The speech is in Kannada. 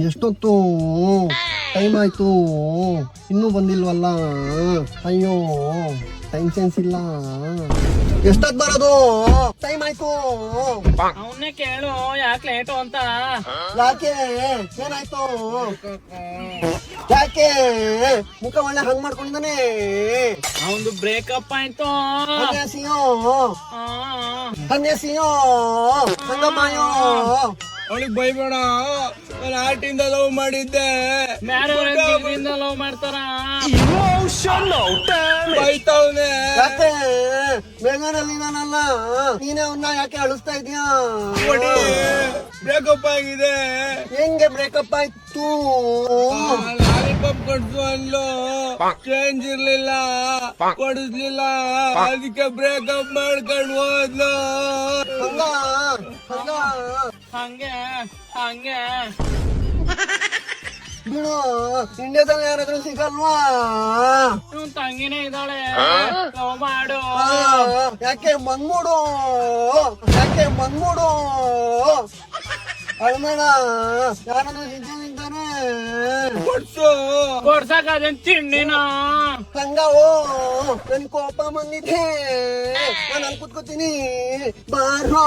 ಎಷ್ಟೊತ್ತು ಟೈಮ್ ಆಯ್ತು, ಇನ್ನೂ ಬಂದಿಲ್ವಲ್ಲ. ಅಯ್ಯೋ, ಟೈಮ್ ಸೆನ್ಸ್ ಇಲ್ಲ. ಎಷ್ಟೊತ್ ಬರೋದು? ಟೈಮ್ ಆಯ್ತು. ಅವನ್ನೇ ಕೇಳು ಯಾಕೆ ಲೇಟು ಅಂತ. ಯಾಕೆ? ಏನಾಯ್ತು? ಯಾಕೆ ಮುಖ ಒಳ್ಳೆ ಹಂಗ್ ಮಾಡ್ಕೊಂಡಿದ್ದಾನೆ? ಅವನು ಬ್ರೇಕಪ್ ಆಯ್ತು. ಸನ್ಯಾಸಿಯೋ ಸನ್ಯಾಸಿಯೋ ಸಂಗಮಾಯೋ. ಅವಳಿಗೆ ಬೈಬೇಡ, ನಾನು ಆರ್ಟಿಂದ ಲವ್ ಮಾಡಿದ್ದೆ. ಲವ್ ಮಾಡ್ತಾರ. ಬೈತಾವನೆ. ಯಾಕೆ ಬೇಗನಲ್ಲಿ ನಾನಲ್ಲ, ನೀನೇ ಅವನ್ನ ಯಾಕೆ ಅಳಿಸ್ತಾ ಇದೀಯಾ? ಬ್ರೇಕಪ್ ಆಗಿದೆ. ಹೆಂಗೆ ಬ್ರೇಕಪ್ ಆಯ್ತು? ಲಾಲಿಪಾಪ್ ಕೊಡ್ಸು ಅಲ್ಲೋ, ಚೇಂಜ್ ಇರ್ಲಿಲ್ಲ, ಕೊಡಿಸ್ಲಿಲ್ಲ, ಅದಕ್ಕೆ ಬ್ರೇಕಪ್ ಮಾಡ್ಕೊಂಡು ಹೋದ್ಲು. ಹಂಗ ಹಂಗ ಹಂಗೆ ಹಂಗೆ ಬಿಡು, ಇಂಡಿಯಾದಲ್ಲಿ ಯಾರಾದ್ರೂ ಸಿಗಲ್ವಾ? ಇವ್ನ್ ತಂಗಿನೇ ಇದ್ದಾಳೆ, ಲವ್ ಮಾಡು. ಯಾಕೆ ಬಂದ್ಬಿಡು, ಯಾಕೆ ಬಂದ್ಬಿಡು. ಅಳ್ಬೇಡ, ಯಾರಾದ್ರೂ ಸಿಗ್ತಾನೆ. ಕೊಡ್ಸು. ಕೊಡ್ಸಕ್ ಅದನ್ ತಿಂಡಿನ. ಸಂಗವೋ, ನನ್ ಕೋಪ ಬಂದಿದೆ, ನಾನು ಅಲ್ಲಿ ಕುತ್ಕೋತೀನಿ, ಬಾರೋ.